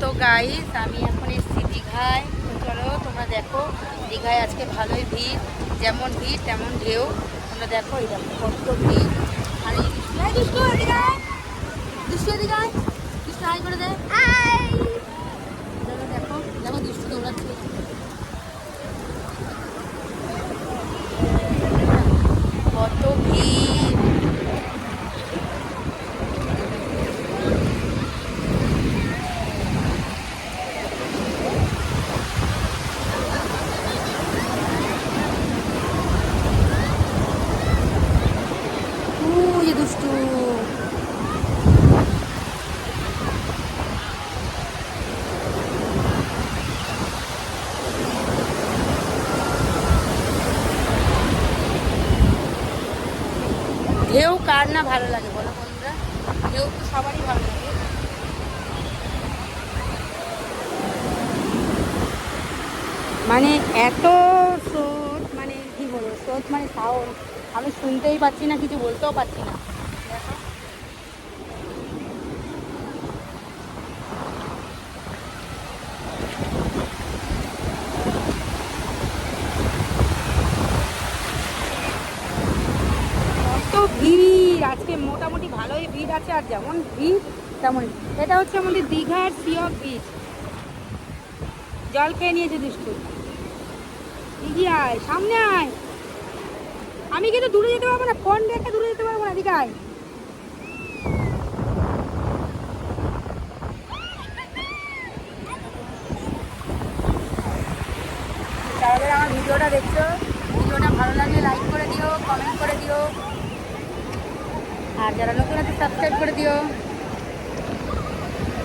তো গাইস আমি এখন এসেছি দীঘায়। তো চলো তোমরা দেখো দীঘায় আজকে ভালোই ভিড়, যেমন ভিড় তেমন ঢেউ। তোমরা দেখো এই দেখো কত ভিড়। আর এই দুষ্টু এদিকায়, দুষ্টু এদিকায়, দুষ্টু হাই করে দে। চলো দেখো দেখো দুষ্টু দৌড়াচ্ছে। কত ভিড়। দুষ্টু ঢেউ কার না ভালো লাগে বলো বন্ধুরা? ঢেউ তো সবারই ভালো লাগে। মানে এত স্রোত, মানে কি বলবো, স্রোত মানে সাউন্ড আমি শুনতেই পাচ্ছি না, কিছু বলতেও পারছি না। দেখো কত ভিড় আজকে, মোটামুটি ভালোই ভিড় আছে। আর যেমন ভিড় তেমন, এটা হচ্ছে আমাদের দীঘার সি অফ বিচ। জল খেয়ে নিয়েছে দুষ্টু। এগিয়ে আয়, সামনে আয়। আমি কিন্তু দূরে যেতে পারবো না, ফোন রেখে দূরে যেতে পারবো না। এদিকে আয়। তাহলে আমার ভিডিওটা দেখছো, ভিডিওটা ভালো লাগলে লাইক করে দিও, কমেন্ট করে দিও, আর যারা নতুন আছে সাবস্ক্রাইব করে দিও।